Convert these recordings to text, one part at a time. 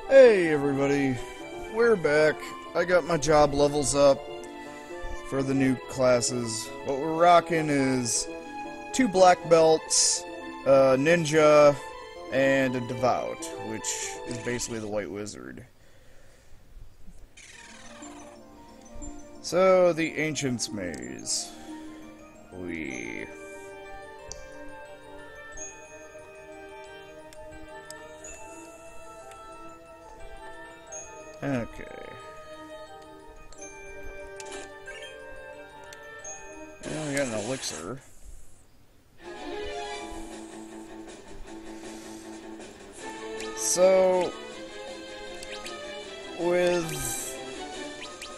Hey everybody, we're back. I got my job levels up for the new classes. What we're rocking is 2 black belts, a ninja, and a devout, which is basically the white wizard. So, the Ancient's Maze. Okay. And we got an elixir. So, with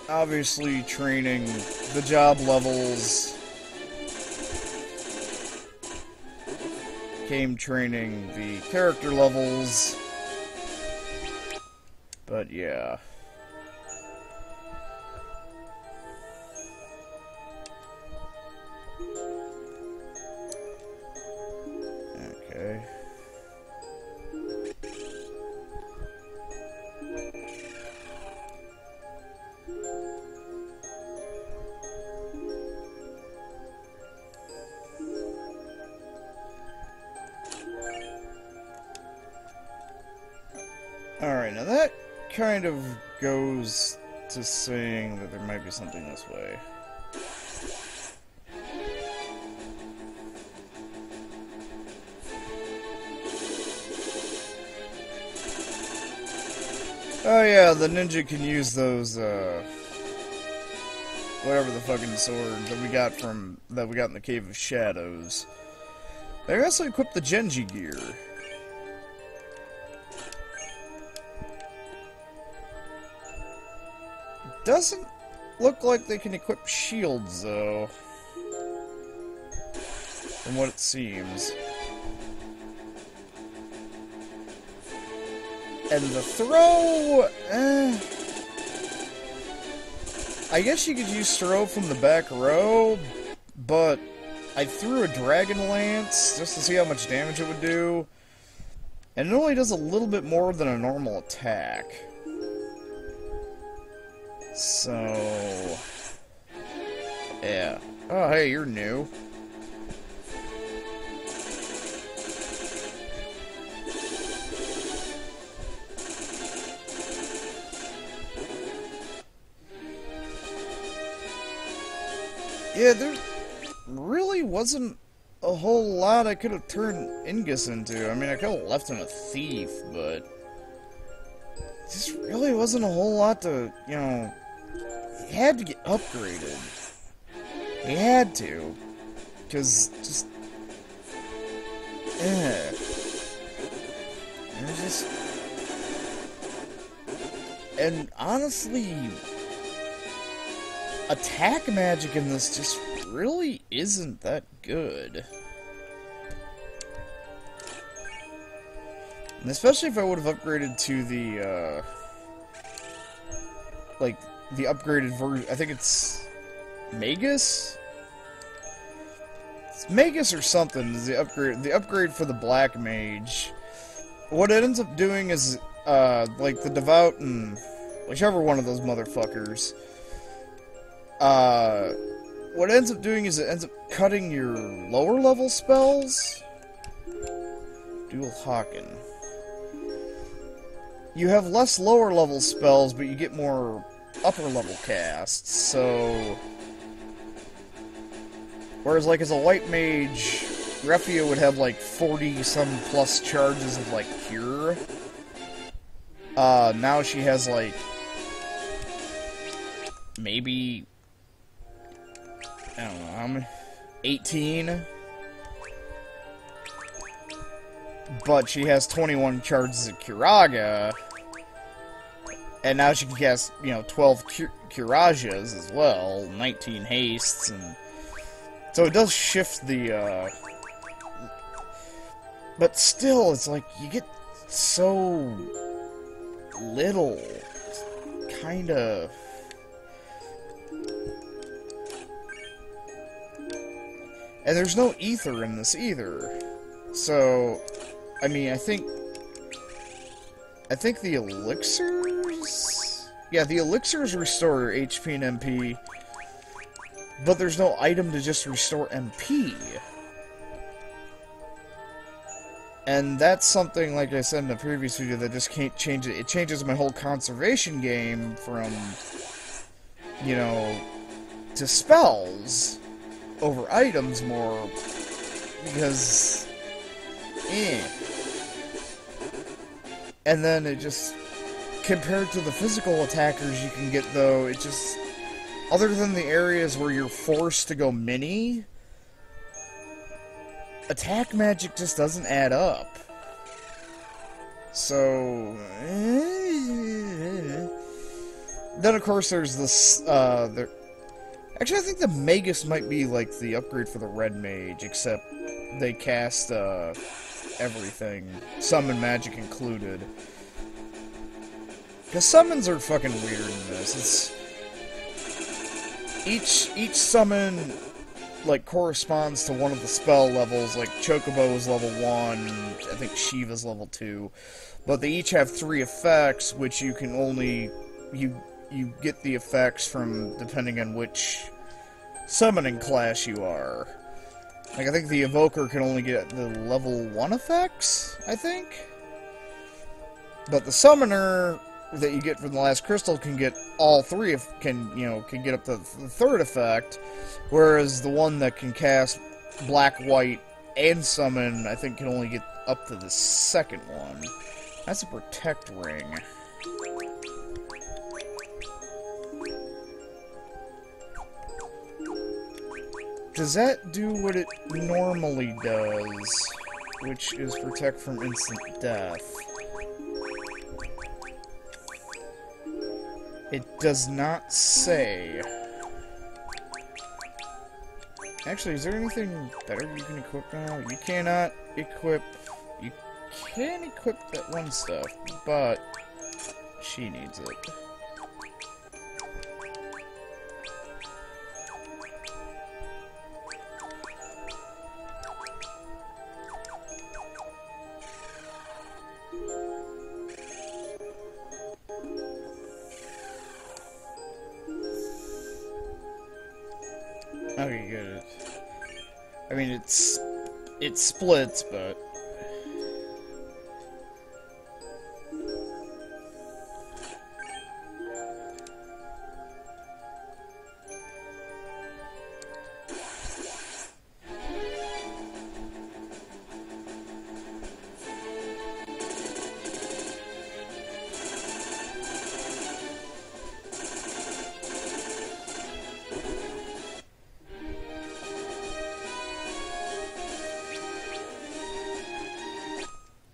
obviously training, the job levels came training the character levels. But yeah. Okay. Alright, now that kind of goes to saying that there might be something this way. Oh yeah, the ninja can use those, whatever the fucking swords that we got in the Cave of Shadows. They also equipped the Genji gear. Doesn't look like they can equip shields, though. From what it seems. And the throw... I guess you could use throw from the back row, but I threw a Dragon Lance just to see how much damage it would do. And it only does a little bit more than a normal attack. So... yeah. Oh, hey, you're new. Yeah, there really wasn't a whole lot I could have turned Ingus into. I mean, I could have left him a thief, but... just really wasn't a whole lot to, you know... he had to get upgraded. He had to. Because, just... yeah. It was just... and honestly... attack magic in this just really isn't that good. And especially if I would have upgraded to the, like, the upgraded version. I think it's Magus? It's Magus or something, is the upgrade for the Black Mage. What it ends up doing is, like, the Devout and whichever one of those motherfuckers, what it ends up doing is it ends up cutting your lower level spells. Dual Hawken. You have less lower level spells, but you get more upper level casts, so... whereas, like, as a white mage, Refia would have, like, 40-some plus charges of, like, Cure. Now she has, like... maybe... I don't know, how many? 18? But she has 21 charges of Curaga. And now she can cast, you know, 12 Curajas as well. 19 hastes, and... so it does shift the, but still, it's like, you get so... little. It's kinda... and there's no ether in this either. So, I mean, I think I think the elixirs? Yeah, the elixirs restore HP and MP, but there's no item to just restore MP. And that's something, like I said in the previous video, that just can't change it. It changes my whole conservation game from, you know, to spells over items more, because, And then it just, compared to the physical attackers you can get, though, it just, other than the areas where you're forced to go mini, attack magic just doesn't add up. So, then of course there's this, actually I think the Magus might be like the upgrade for the Red Mage, except they cast, everything, summon magic included. Because summons are fucking weird in this. It's, each summon, like, corresponds to one of the spell levels. Like Chocobo is level 1, I think Shiva's level 2, but they each have 3 effects, which you can only, you get the effects from depending on which summoning class you are. Like, I think the Evoker can only get the level 1 effects, I think? But the Summoner that you get from the last crystal can get all 3, can get up to the 3rd effect, whereas the one that can cast Black, White, and Summon, I think can only get up to the 2nd one. That's a Protect Ring. Does that do what it normally does, which is protect from instant death? It does not say. Actually, is there anything better you can equip now? You cannot equip... You can equip that one stuff, but she needs it. Okay, good. I mean, it splits, but...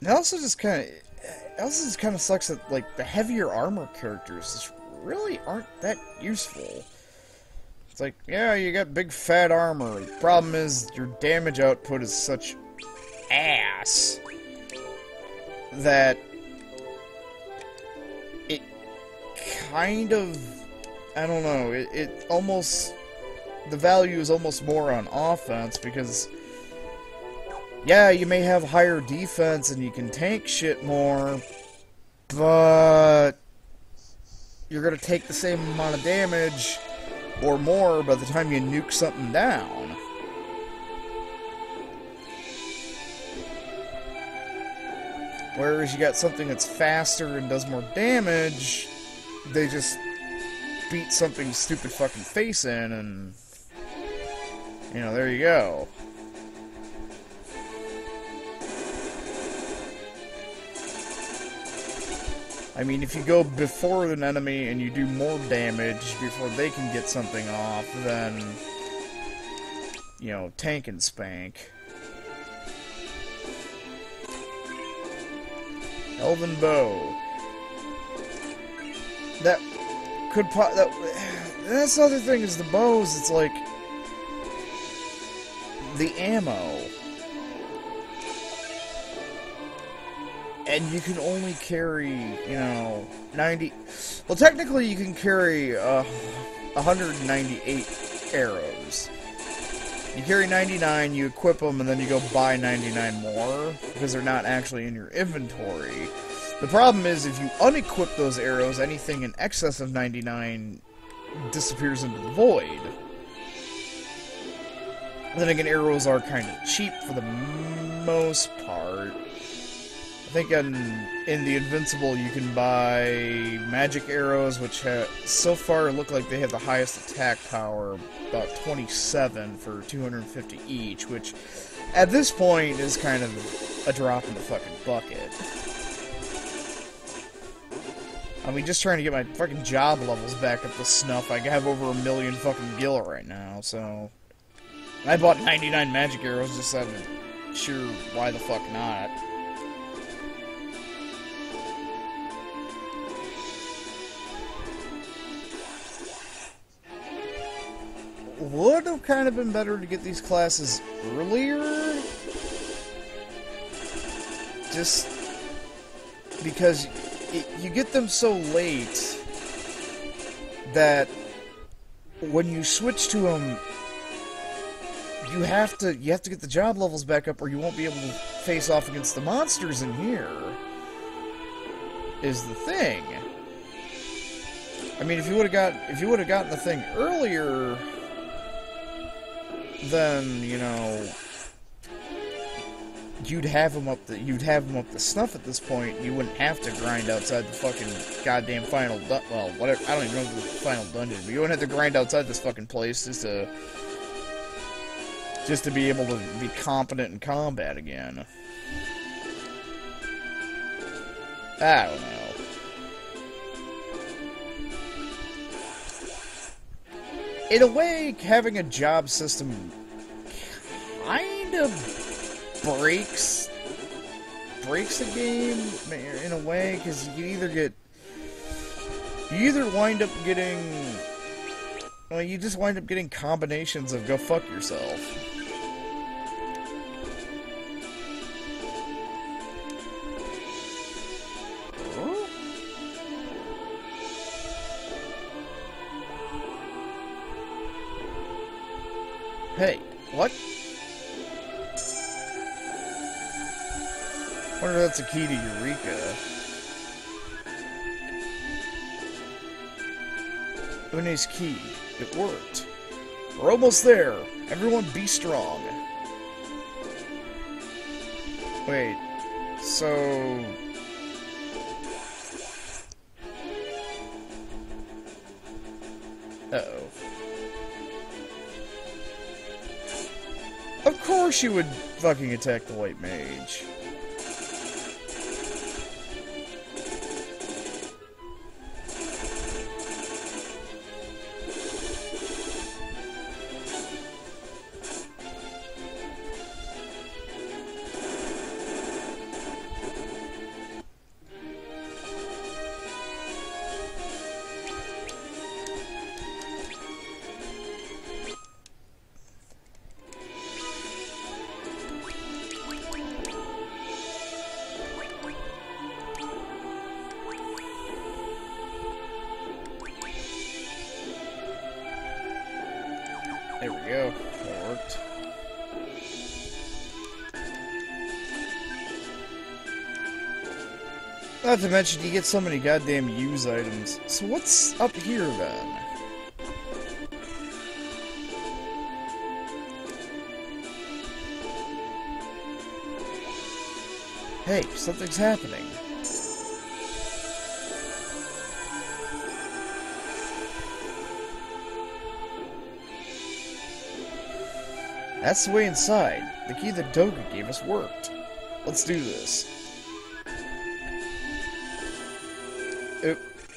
It also just kind of sucks that, like, the heavier armor characters just really aren't that useful. It's like, yeah, you got big fat armor. The problem is your damage output is such ass that it kind of, I don't know, it almost, the value is almost more on offense, because yeah, you may have higher defense and you can tank shit more, but you're gonna take the same amount of damage or more by the time you nuke something down. Whereas you got something that's faster and does more damage, they just beat something stupid fucking face in, and you know, there you go. I mean, if you go before an enemy and you do more damage before they can get something off, then, you know, tank and spank. Elven Bow. That could that's the other thing, is the bows, it's like the ammo. And you can only carry, you know, 90... Well, technically you can carry 198 arrows. You carry 99, you equip them, and then you go buy 99 more, because they're not actually in your inventory. The problem is, if you unequip those arrows, anything in excess of 99 disappears into the void. Then again, arrows are kind of cheap for the most part. I think in the Invincible you can buy magic arrows, which so far look like they have the highest attack power, about 27 for 250 each, which at this point is kind of a drop in the fucking bucket. I mean, just trying to get my fucking job levels back up to snuff. I have over 1 million fucking gil right now, so... I bought 99 magic arrows just out of sheer why the fuck not. Would have kind of been better to get these classes earlier. Just because you get them so late that when you switch to them, you have to get the job levels back up, or you won't be able to face off against the monsters in here. Is the thing. I mean, if you would have gotten the thing earlier, then you know you'd have them up to snuff at this point. You wouldn't have to grind outside the fucking goddamn final well, whatever. I don't even know if it's the final dungeon, but you wouldn't have to grind outside this fucking place just to be able to be competent in combat again. I don't know. In a way, having a job system kind of breaks the game in a way, because you either wind up getting, well, you just wind up getting combinations of go fuck yourself. Hey, what? I wonder if that's a key to Eureka. Une's key. It worked. We're almost there. Everyone be strong. Wait, so... Uh-oh. Of course you would fucking attack the white mage. There we go. That worked. Not to mention, you get so many goddamn use items. So what's up here, then? Hey, something's happening. That's the way inside. The key that Doga gave us worked. Let's do this.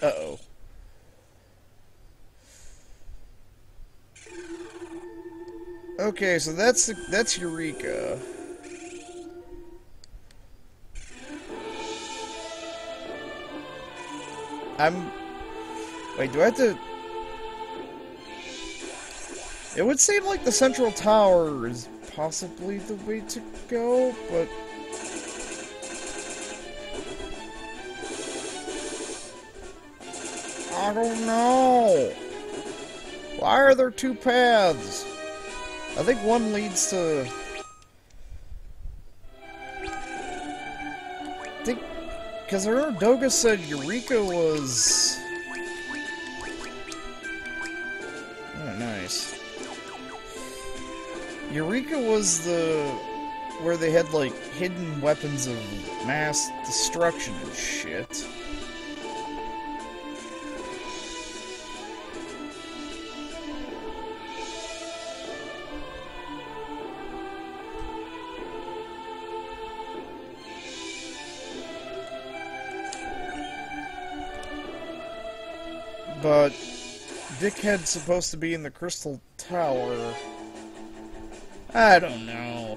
Uh-oh. Okay, so that's Eureka. Wait, do I have to... It would seem like the central tower is possibly the way to go, but... I don't know. Why are there two paths? I think one leads to... Because I remember Doga said Eureka was... Oh, nice. Eureka was the... where they had, like, hidden weapons of mass destruction and shit. But Dickhead's supposed to be in the Crystal Tower. I don't know.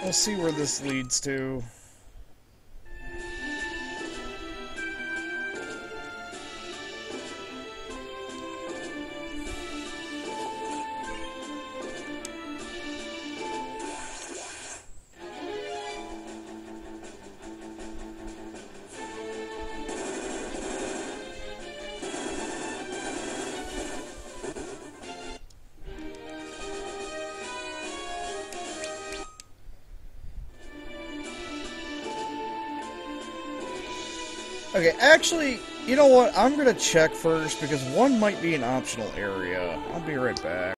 We'll see where this leads to. Okay, actually, you know what? I'm gonna check first, because one might be an optional area. I'll be right back.